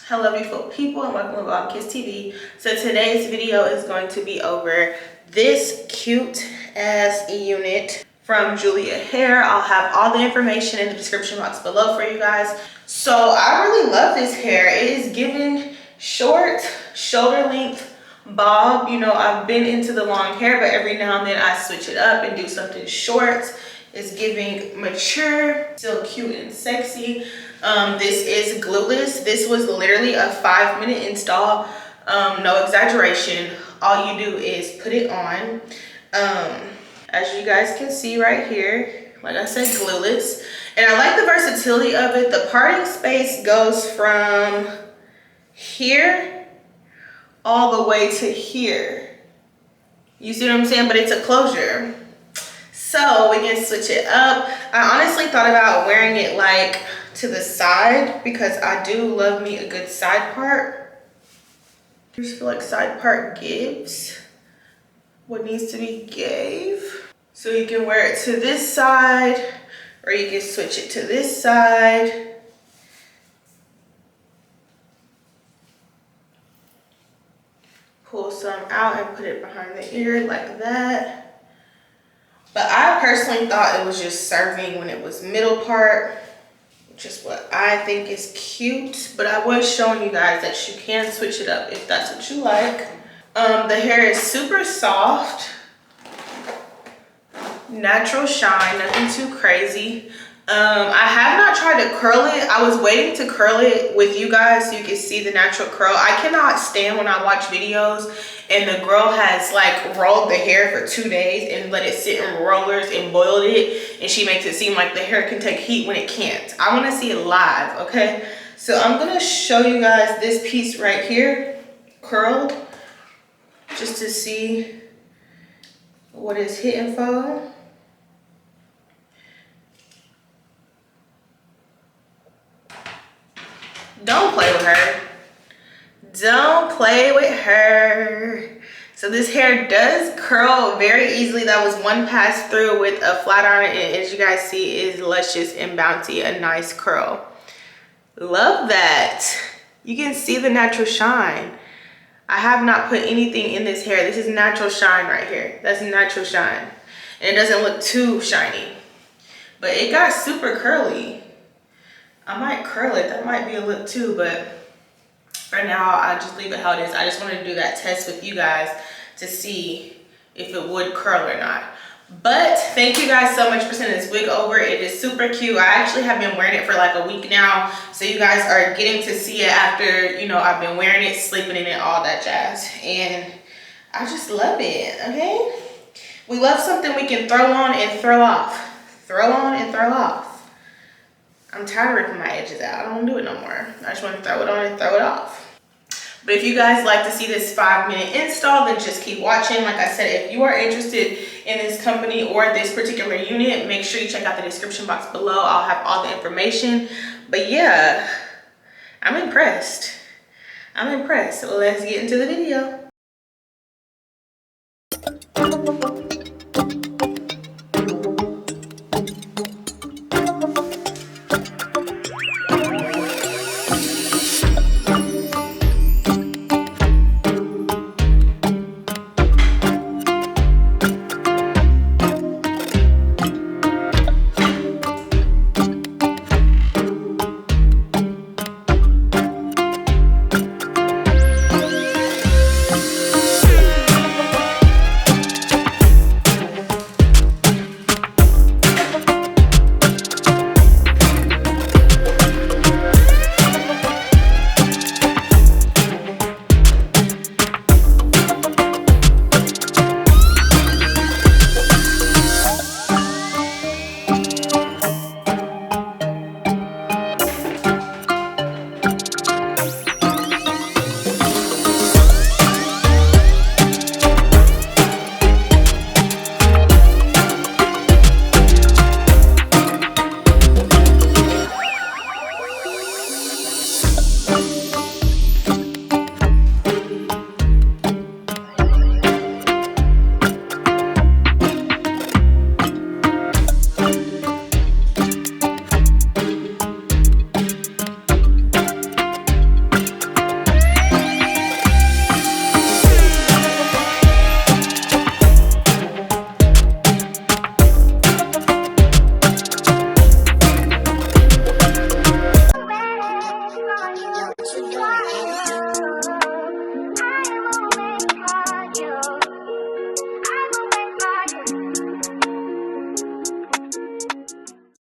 Hello beautiful people and welcome to Bob Kiss TV. So today's video is going to be over this cute ass unit from Julia hair. I'll have all the information in the description box below for you guys. So I really love this hair. It is giving short, shoulder length bob. You know, I've been into the long hair, but every now and then I switch it up and do something short. It's giving mature, still cute and sexy. This is Glueless. This was literally a 5-minute install. No exaggeration. All you do is put it on. As you guys can see right here, like I said, Glueless. And I like the versatility of it. The parting space goes from here all the way to here. You see what I'm saying? But it's a closure. So we can switch it up. I honestly thought about wearing it like to the side because I do love me a good side part. I just feel like side part gives what needs to be gave. So you can wear it to this side or you can switch it to this side. Pull some out and put it behind the ear like that. But I personally thought it was just serving when it was middle part, which is what I think is cute. But I was showing you guys that you can switch it up if that's what you like. The hair is super soft, natural shine, nothing too crazy. I have not tried to curl it. I was waiting to curl it with you guys so you can see the natural curl. I cannot stand when I watch videos and the girl has like rolled the hair for 2 days and let it sit in rollers and boiled it, and she makes it seem like the hair can take heat when it can't. I want to see it live, okay? So I'm gonna show you guys this piece right here, curled, just to see what it's hitting for. Don't play with her. Don't play with her. So this hair does curl very easily. That was one pass through with a flat iron, and as you guys see, is luscious and bouncy, a nice curl. Love that. You can see the natural shine. I have not put anything in this hair. This is natural shine right here. That's natural shine. And it doesn't look too shiny. But it got super curly. I might curl it. That might be a look too, but for now, I'll just leave it how it is. I just wanted to do that test with you guys to see if it would curl or not. But thank you guys so much for sending this wig over. It is super cute. I actually have been wearing it for like a week now. So you guys are getting to see it after, you know, I've been wearing it, sleeping in it, all that jazz. And I just love it, okay? We love something we can throw on and throw off. Throw on and throw off. I'm tired of ripping my edges out. I don't want to do it no more. I just want to throw it on and throw it off. But if you guys like to see this 5-minute install, then just keep watching. Like I said, if you are interested in this company or this particular unit, make sure you check out the description box below. I'll have all the information. But yeah, I'm impressed. I'm impressed. So let's get into the video.